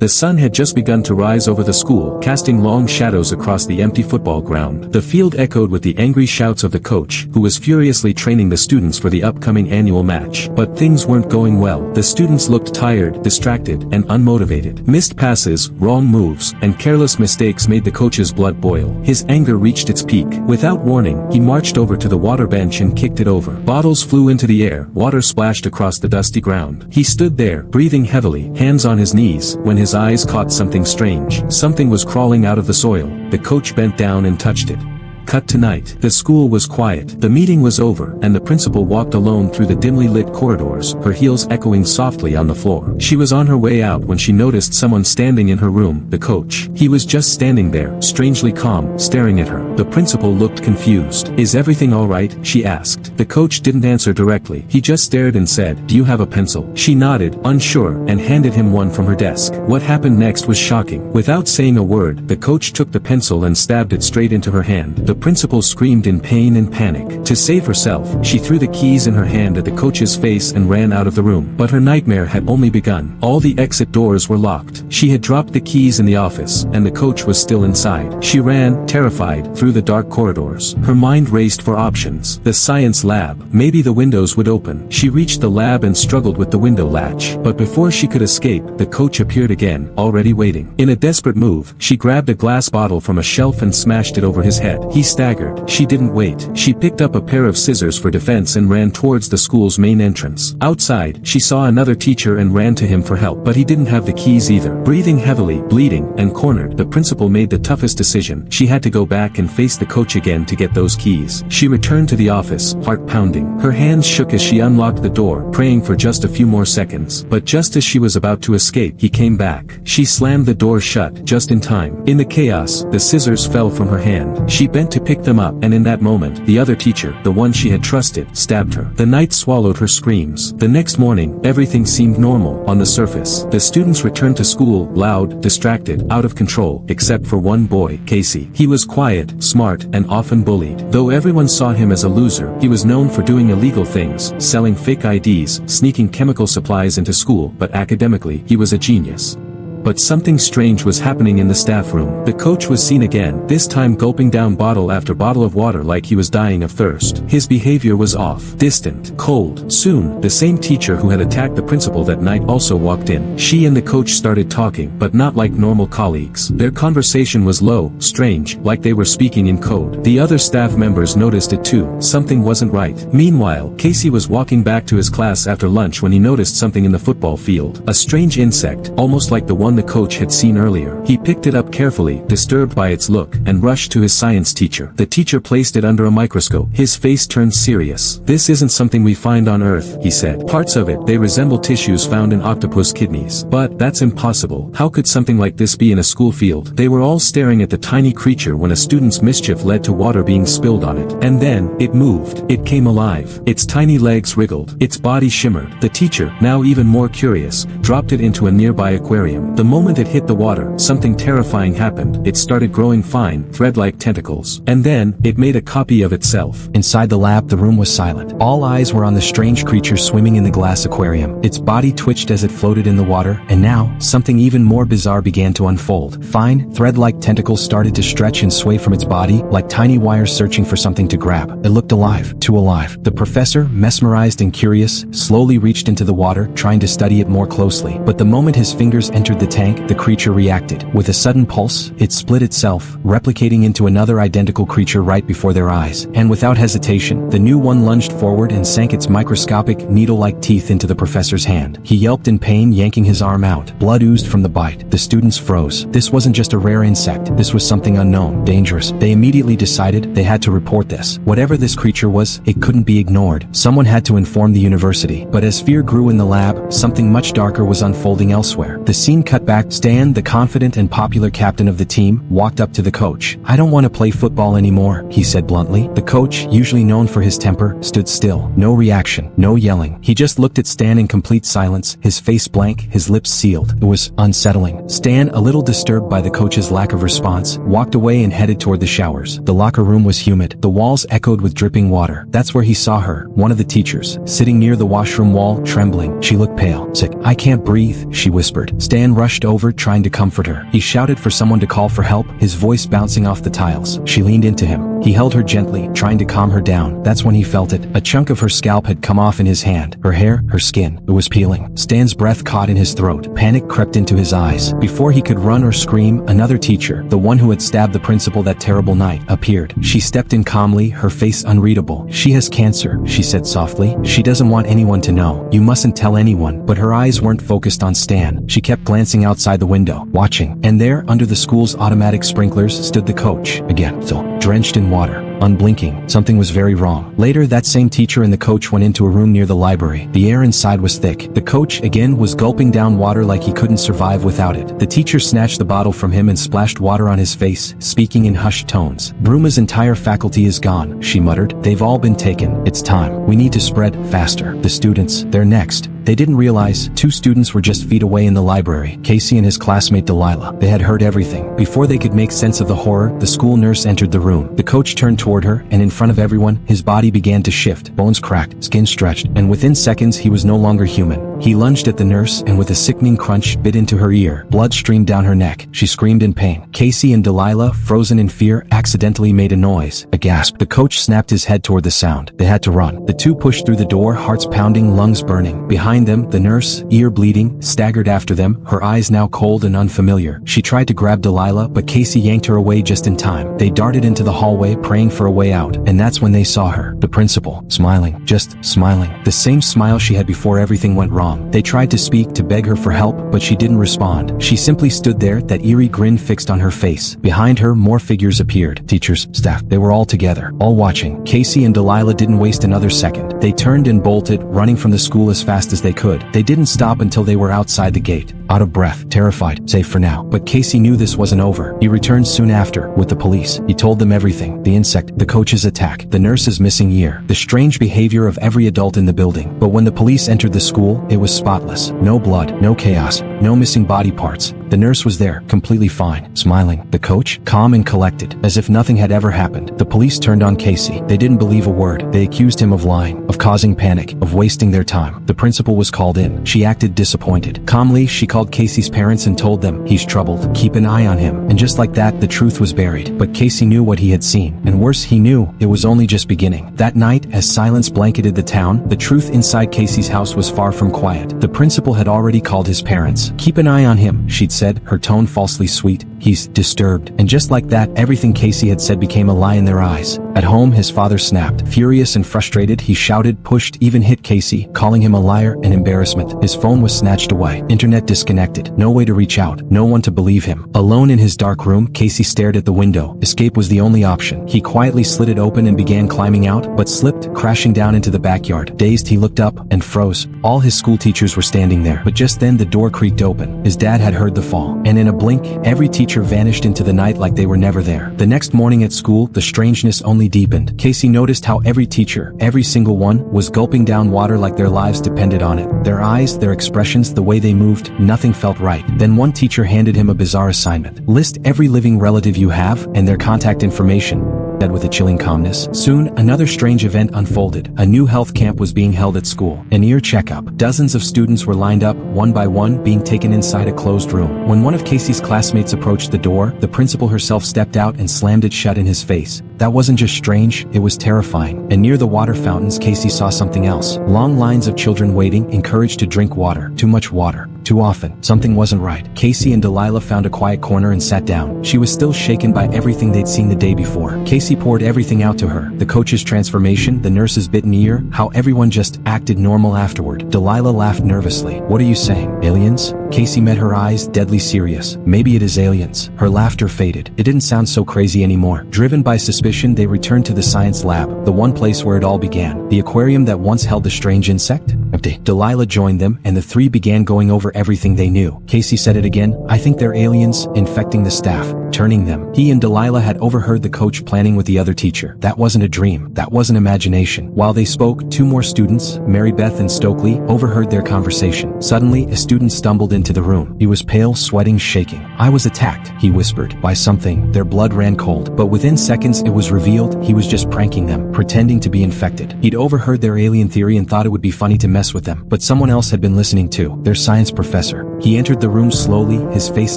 The sun had just begun to rise over the school, casting long shadows across the empty football ground. The field echoed with the angry shouts of the coach, who was furiously training the students for the upcoming annual match. But things weren't going well. The students looked tired, distracted, and unmotivated. Missed passes, wrong moves, and careless mistakes made the coach's blood boil. His anger reached its peak. Without warning, he marched over to the water bench and kicked it over. Bottles flew into the air, water splashed across the dusty ground. He stood there, breathing heavily, hands on his knees, when his eyes caught something strange. Something was crawling out of the soil. The coach bent down and touched it. Cut to night. The school was quiet. The meeting was over, and the principal walked alone through the dimly lit corridors, her heels echoing softly on the floor. She was on her way out when she noticed someone standing in her room, the coach. He was just standing there, strangely calm, staring at her. The principal looked confused. "Is everything all right?" she asked. The coach didn't answer directly. He just stared and said, "Do you have a pencil?" She nodded, unsure, and handed him one from her desk. What happened next was shocking. Without saying a word, the coach took the pencil and stabbed it straight into her hand. The principal screamed in pain and panic. To save herself, she threw the keys in her hand at the coach's face and ran out of the room. But her nightmare had only begun. All the exit doors were locked. She had dropped the keys in the office, and the coach was still inside. She ran, terrified, through the dark corridors. Her mind raced for options. The science lab. Maybe the windows would open. She reached the lab and struggled with the window latch. But before she could escape, the coach appeared again, already waiting. In a desperate move, she grabbed a glass bottle from a shelf and smashed it over his head. He staggered. She didn't wait. She picked up a pair of scissors for defense and ran towards the school's main entrance. Outside, she saw another teacher and ran to him for help, but he didn't have the keys either. Breathing heavily, bleeding, and cornered, the principal made the toughest decision. She had to go back and face the coach again to get those keys. She returned to the office, heart pounding. Her hands shook as she unlocked the door, praying for just a few more seconds. But just as she was about to escape, he came back. She slammed the door shut, just in time. In the chaos, the scissors fell from her hand. She bent to pick them up, and in that moment, the other teacher, the one she had trusted, stabbed her. The night swallowed her screams. The next morning, everything seemed normal, on the surface. The students returned to school, loud, distracted, out of control, except for one boy, Casey. He was quiet, smart, and often bullied. Though everyone saw him as a loser, he was known for doing illegal things, selling fake IDs, sneaking chemical supplies into school, but academically, he was a genius. But something strange was happening in the staff room. The coach was seen again, this time gulping down bottle after bottle of water like he was dying of thirst. His behavior was off, distant, cold. Soon, the same teacher who had attacked the principal that night also walked in. She and the coach started talking, but not like normal colleagues. Their conversation was low, strange, like they were speaking in code. The other staff members noticed it too. Something wasn't right. Meanwhile, Casey was walking back to his class after lunch when he noticed something in the football field. A strange insect, almost like the one the coach had seen earlier. He picked it up carefully, disturbed by its look, and rushed to his science teacher. The teacher placed it under a microscope. His face turned serious. "This isn't something we find on Earth," he said. "Parts of it, they resemble tissues found in octopus kidneys. But that's impossible. How could something like this be in a school field?" They were all staring at the tiny creature when a student's mischief led to water being spilled on it. And then, it moved. It came alive. Its tiny legs wriggled. Its body shimmered. The teacher, now even more curious, dropped it into a nearby aquarium. The moment it hit the water, something terrifying happened. It started growing fine, thread-like tentacles. And then, it made a copy of itself. Inside the lab, the room was silent. All eyes were on the strange creature swimming in the glass aquarium. Its body twitched as it floated in the water, and now, something even more bizarre began to unfold. Fine, thread-like tentacles started to stretch and sway from its body, like tiny wires searching for something to grab. It looked alive, too alive. The professor, mesmerized and curious, slowly reached into the water, trying to study it more closely. But the moment his fingers entered the tank, the creature reacted. With a sudden pulse, it split itself, replicating into another identical creature right before their eyes. And without hesitation, the new one lunged forward and sank its microscopic, needle-like teeth into the professor's hand. He yelped in pain, yanking his arm out. Blood oozed from the bite. The students froze. This wasn't just a rare insect. This was something unknown, dangerous. They immediately decided they had to report this. Whatever this creature was, it couldn't be ignored. Someone had to inform the university. But as fear grew in the lab, something much darker was unfolding elsewhere. The scene cut back. Stan, the confident and popular captain of the team, walked up to the coach. "I don't want to play football anymore," he said bluntly. The coach, usually known for his temper, stood still. No reaction, no yelling. He just looked at Stan in complete silence, his face blank, his lips sealed. It was unsettling. Stan, a little disturbed by the coach's lack of response, walked away and headed toward the showers. The locker room was humid. The walls echoed with dripping water. That's where he saw her, one of the teachers, sitting near the washroom wall, trembling. She looked pale, sick. "I can't breathe," she whispered. Stan rushed rushed over trying to comfort her. He shouted for someone to call for help, his voice bouncing off the tiles. She leaned into him. He held her gently, trying to calm her down. That's when he felt it. A chunk of her scalp had come off in his hand. Her hair, her skin, it was peeling. Stan's breath caught in his throat. Panic crept into his eyes. Before he could run or scream, another teacher, the one who had stabbed the principal that terrible night, appeared. She stepped in calmly, her face unreadable. "She has cancer," she said softly. "She doesn't want anyone to know. You mustn't tell anyone." But her eyes weren't focused on Stan. She kept glancing outside the window, watching. And there, under the school's automatic sprinklers, stood the coach. Again, still drenched in water. Unblinking, something was very wrong. Later, that same teacher and the coach went into a room near the library. The air inside was thick. The coach, again, was gulping down water like he couldn't survive without it. The teacher snatched the bottle from him and splashed water on his face, speaking in hushed tones. "Bruma's entire faculty is gone," she muttered. "They've all been taken. It's time. We need to spread faster. The students, they're next." They didn't realize 2 students were just feet away in the library, Casey and his classmate Delilah. They had heard everything. Before they could make sense of the horror, the school nurse entered the room. The coach turned toward her, and in front of everyone, his body began to shift. Bones cracked, skin stretched, and within seconds he was no longer human. He lunged at the nurse and with a sickening crunch bit into her ear. Blood streamed down her neck. She screamed in pain. Casey and Delilah, frozen in fear, accidentally made a noise. A gasp. The coach snapped his head toward the sound. They had to run. The 2 pushed through the door, hearts pounding, lungs burning. Behind them, the nurse, ear bleeding, staggered after them, her eyes now cold and unfamiliar. She tried to grab Delilah, but Casey yanked her away just in time. They darted into the hallway, praying for a way out, and that's when they saw her. The principal, smiling, just smiling. The same smile she had before everything went wrong. They tried to speak, to beg her for help, but she didn't respond. She simply stood there, that eerie grin fixed on her face. Behind her, more figures appeared. Teachers, staff, they were all together, all watching. Casey and Delilah didn't waste another second. They turned and bolted, running from the school as fast as they could. They didn't stop until they were outside the gate. Out of breath, terrified, safe for now. But Casey knew this wasn't over. He returned soon after, with the police. He told them everything. The insect, the coach's attack, the nurse's missing ear, the strange behavior of every adult in the building. But when the police entered the school, it was spotless. No blood, no chaos, no missing body parts. The nurse was there, completely fine, smiling. The coach, calm and collected, as if nothing had ever happened. The police turned on Casey. They didn't believe a word. They accused him of lying, of causing panic, of wasting their time. The principal was called in. She acted disappointed. Calmly, she called Casey's parents and told them, "He's troubled. Keep an eye on him." And just like that, the truth was buried. But Casey knew what he had seen. And worse, he knew it was only just beginning. That night, as silence blanketed the town, the truth inside Casey's house was far from quiet. The principal had already called his parents. "Keep an eye on him," she'd said, her tone falsely sweet. "He's disturbed." And just like that, everything Casey had said became a lie in their eyes. At home, his father snapped. Furious and frustrated, he shouted, pushed, even hit Casey, calling him a liar and embarrassment. His phone was snatched away. Internet disconnected. No way to reach out. No one to believe him. Alone in his dark room, Casey stared at the window. Escape was the only option. He quietly slid it open and began climbing out, but slipped, crashing down into the backyard. Dazed, he looked up and froze. All his school teachers were standing there. But just then, the door creaked open. His dad had heard the fall. And in a blink, every teacher vanished into the night like they were never there. The next morning at school, the strangeness only deepened. Casey noticed how every teacher, every single one, was gulping down water like their lives depended on it. Their eyes, their expressions, the way they moved, nothing felt right. Then one teacher handed him a bizarre assignment. List every living relative you have and their contact information. With a chilling calmness. Soon, another strange event unfolded. A new health camp was being held at school. An ear checkup. Dozens of students were lined up, one by one, being taken inside a closed room. When one of Casey's classmates approached the door, the principal herself stepped out and slammed it shut in his face. That wasn't just strange, it was terrifying. And near the water fountains, Casey saw something else. Long lines of children waiting, encouraged to drink water. Too much water. Too often. Something wasn't right. Casey and Delilah found a quiet corner and sat down. She was still shaken by everything they'd seen the day before. Casey poured everything out to her. The coach's transformation, the nurse's bitten ear, how everyone just acted normal afterward. Delilah laughed nervously. "What are you saying? Aliens?" Casey met her eyes, deadly serious. "Maybe it is aliens." Her laughter faded. It didn't sound so crazy anymore. Driven by suspicion, they returned to the science lab, the one place where it all began. The aquarium that once held the strange insect? Empty. Delilah joined them, and the three began going over everything they knew. Casey said it again. "I think they're aliens, infecting the staff, turning them." He and Delilah had overheard the coach planning with the other teacher. That wasn't a dream. That wasn't imagination. While they spoke, two more students, Mary Beth and Stokely, overheard their conversation. Suddenly, a student stumbled into the room. He was pale, sweating, shaking. "I was attacked," he whispered, "by something." Their blood ran cold. But within seconds, it was revealed he was just pranking them, pretending to be infected. He'd overheard their alien theory and thought it would be funny to mess mess with them. But someone else had been listening too, their science professor. He entered the room slowly, his face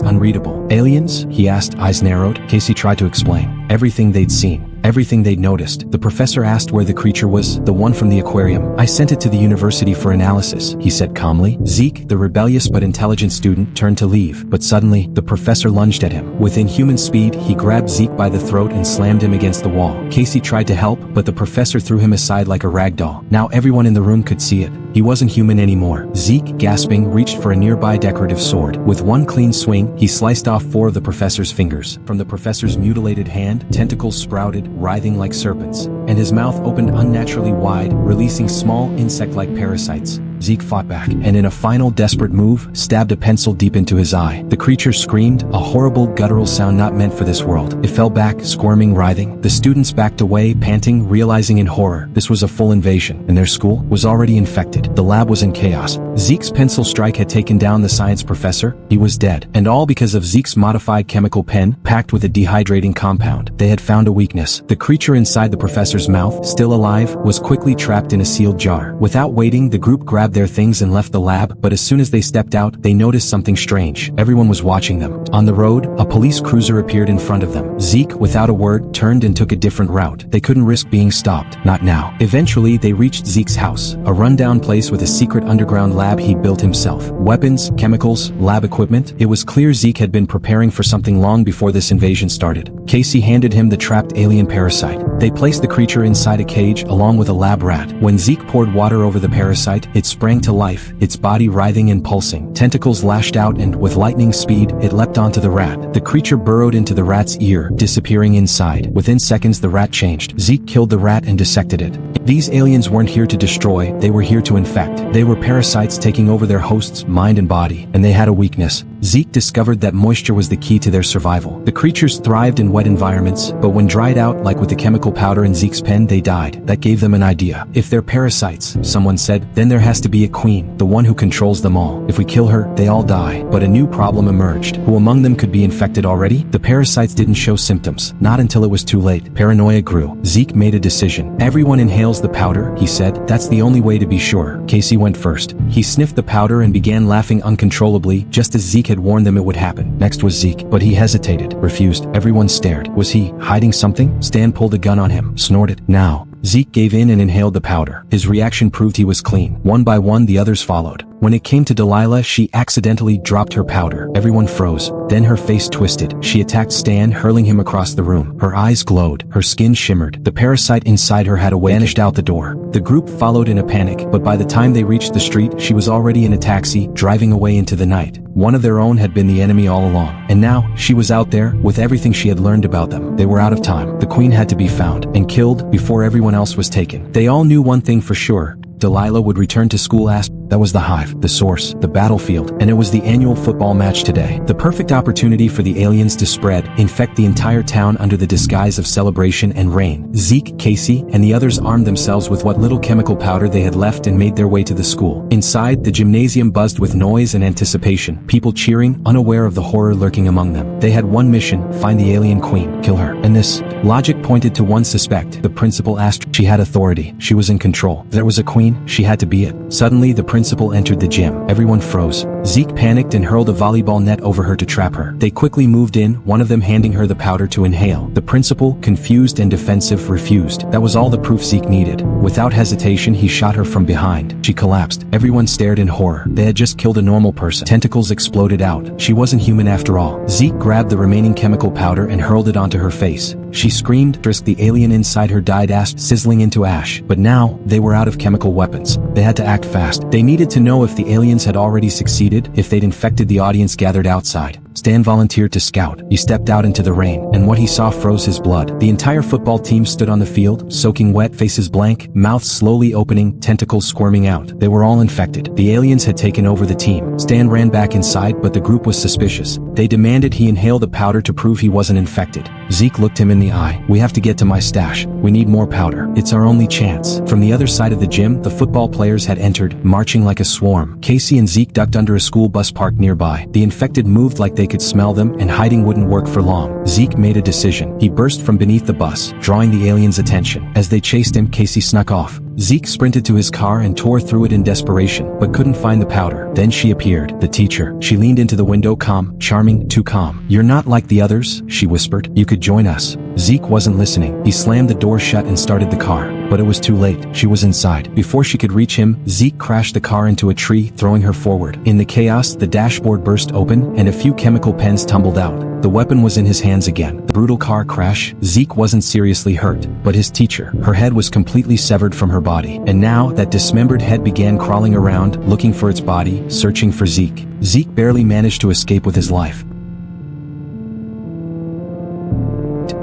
unreadable. Aliens? He asked, eyes narrowed. Casey tried to explain. Everything they'd seen. Everything they'd noticed. The professor asked where the creature was, the one from the aquarium. I sent it to the university for analysis, he said calmly. Zeke, the rebellious but intelligent student, turned to leave, but suddenly, the professor lunged at him. With inhuman speed, he grabbed Zeke by the throat and slammed him against the wall. Casey tried to help, but the professor threw him aside like a rag doll. Now everyone in the room could see it. He wasn't human anymore. Zeke, gasping, reached for a nearby decorative sword. With one clean swing, he sliced off 4 of the professor's fingers. From the professor's mutilated hand, tentacles sprouted, writhing like serpents, and his mouth opened unnaturally wide, releasing small insect-like parasites. Zeke fought back, and in a final desperate move, stabbed a pencil deep into his eye. The creature screamed, a horrible guttural sound not meant for this world. It fell back, squirming, writhing. The students backed away, panting, realizing in horror this was a full invasion, and their school was already infected. The lab was in chaos. Zeke's pencil strike had taken down the science professor. He was dead, and all because of Zeke's modified chemical pen, packed with a dehydrating compound. They had found a weakness. The creature inside the professor's mouth, still alive, was quickly trapped in a sealed jar. Without waiting, the group grabbed their things and left the lab, but as soon as they stepped out, they noticed something strange. Everyone was watching them. On the road, a police cruiser appeared in front of them. Zeke, without a word, turned and took a different route. They couldn't risk being stopped. Not now. Eventually, they reached Zeke's house, a rundown place with a secret underground lab he built himself. Weapons, chemicals, lab equipment. It was clear Zeke had been preparing for something long before this invasion started. Casey handed him the trapped alien parasite. They placed the creature inside a cage along with a lab rat. When Zeke poured water over the parasite, it sprang to life, its body writhing and pulsing. Tentacles lashed out and, with lightning speed, it leapt onto the rat. The creature burrowed into the rat's ear, disappearing inside. Within seconds, the rat changed. Zeke killed the rat and dissected it. These aliens weren't here to destroy, they were here to infect. They were parasites taking over their host's mind and body, and they had a weakness. Zeke discovered that moisture was the key to their survival. The creatures thrived in wet environments, but when dried out, like with the chemical powder in Zeke's pen, they died. That gave them an idea. If they're parasites, someone said, then there has to be a queen, the one who controls them all. If we kill her, they all die. But a new problem emerged. Who among them could be infected already? The parasites didn't show symptoms, not until it was too late. Paranoia grew. Zeke made a decision. Everyone inhales the powder, he said. That's the only way to be sure. Casey went first. He sniffed the powder and began laughing uncontrollably, just as Zeke had warned them it would happen. Next was Zeke, but he hesitated, refused. Everyone stared. Was he hiding something? Stan pulled a gun on him, snorted. Now. Zeke gave in and inhaled the powder. His reaction proved he was clean. One by one, the others followed. When it came to Delilah, she accidentally dropped her powder. Everyone froze. Then her face twisted. She attacked Stan, hurling him across the room. Her eyes glowed. Her skin shimmered. The parasite inside her had vanished out the door. The group followed in a panic, but by the time they reached the street, she was already in a taxi, driving away into the night. One of their own had been the enemy all along. And now, she was out there, with everything she had learned about them. They were out of time. The queen had to be found, and killed, before everyone else was taken. They all knew one thing for sure. Delilah would return to school as that was the hive, the source, the battlefield, and it was the annual football match today. The perfect opportunity for the aliens to spread, infect the entire town under the disguise of celebration and rain. Zeke, Casey, and the others armed themselves with what little chemical powder they had left and made their way to the school. Inside, the gymnasium buzzed with noise and anticipation, people cheering, unaware of the horror lurking among them. They had one mission, find the alien queen, kill her. And this logic pointed to one suspect. The principal asked. She had authority. She was in control. There was a queen, she had to be it. Suddenly, the principal entered the gym. Everyone froze. Zeke panicked and hurled a volleyball net over her to trap her. They quickly moved in, one of them handing her the powder to inhale. The principal, confused and defensive, refused. That was all the proof Zeke needed. Without hesitation, he shot her from behind. She collapsed. Everyone stared in horror. They had just killed a normal person. Tentacles exploded out. She wasn't human after all. Zeke grabbed the remaining chemical powder and hurled it onto her face. She screamed. The alien inside her died sizzling into ash. But now, they were out of chemical weapons. They had to act fast. They needed to know if the aliens had already succeeded, if they'd infected the audience gathered outside. Stan volunteered to scout. He stepped out into the rain, and what he saw froze his blood. The entire football team stood on the field, soaking wet, faces blank, mouths slowly opening, tentacles squirming out. They were all infected. The aliens had taken over the team. Stan ran back inside, but the group was suspicious. They demanded he inhale the powder to prove he wasn't infected. Zeke looked him in the eye. We have to get to my stash. We need more powder. It's our only chance. From the other side of the gym, the football players had entered, marching like a swarm. Casey and Zeke ducked under a school bus parked nearby. The infected moved like they they could smell them, and hiding wouldn't work for long. Zeke made a decision. He burst from beneath the bus, drawing the aliens' attention. As they chased him, Casey snuck off. Zeke sprinted to his car and tore through it in desperation, but couldn't find the powder. Then she appeared, the teacher. She leaned into the window, calm, charming, too calm. "You're not like the others," she whispered. "You could join us." Zeke wasn't listening. He slammed the door shut and started the car. But it was too late. She was inside. Before she could reach him, Zeke crashed the car into a tree, throwing her forward. In the chaos, the dashboard burst open, and a few chemical pens tumbled out. The weapon was in his hands again. The brutal car crash. Zeke wasn't seriously hurt, but his teacher. Her head was completely severed from her body. And now, that dismembered head began crawling around, looking for its body, searching for Zeke. Zeke barely managed to escape with his life.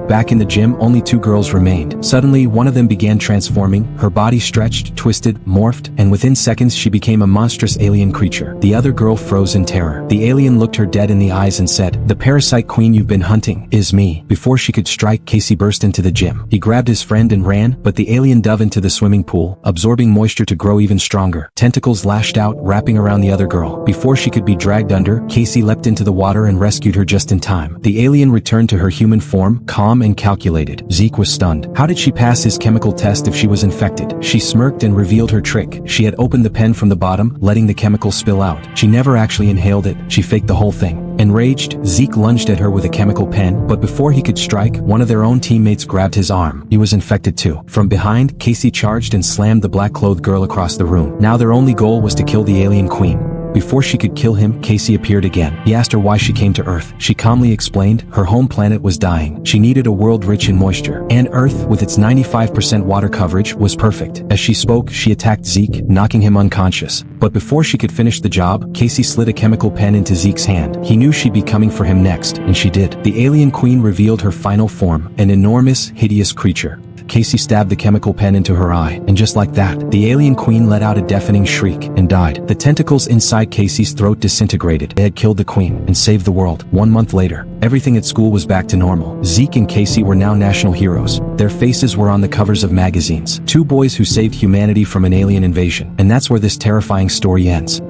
Back in the gym, only 2 girls remained. Suddenly, one of them began transforming. Her body stretched, twisted, morphed, and within seconds she became a monstrous alien creature. The other girl froze in terror. The alien looked her dead in the eyes and said, "The parasite queen you've been hunting is me." Before she could strike, Casey burst into the gym. He grabbed his friend and ran, but the alien dove into the swimming pool, absorbing moisture to grow even stronger. Tentacles lashed out, wrapping around the other girl. Before she could be dragged under, Casey leapt into the water and rescued her just in time. The alien returned to her human form, calm and calculated. Zeke was stunned. How did she pass his chemical test if she was infected? She smirked and revealed her trick. She had opened the pen from the bottom, letting the chemical spill out. She never actually inhaled it. She faked the whole thing. Enraged, Zeke lunged at her with a chemical pen, but before he could strike, one of their own teammates grabbed his arm. He was infected too. From behind, Casey charged and slammed the black-clothed girl across the room. Now their only goal was to kill the alien queen. Before she could kill him, Casey appeared again. He asked her why she came to Earth. She calmly explained, her home planet was dying. She needed a world rich in moisture. And Earth, with its 95% water coverage, was perfect. As she spoke, she attacked Zeke, knocking him unconscious. But before she could finish the job, Casey slid a chemical pen into Zeke's hand. He knew she'd be coming for him next, and she did. The alien queen revealed her final form, an enormous, hideous creature. Casey stabbed the chemical pen into her eye, and just like that, the alien queen let out a deafening shriek and died. The tentacles inside Casey's throat disintegrated. They had killed the queen and saved the world. 1 month later, everything at school was back to normal. Zeke and Casey were now national heroes. Their faces were on the covers of magazines. 2 boys who saved humanity from an alien invasion. And that's where this terrifying story ends.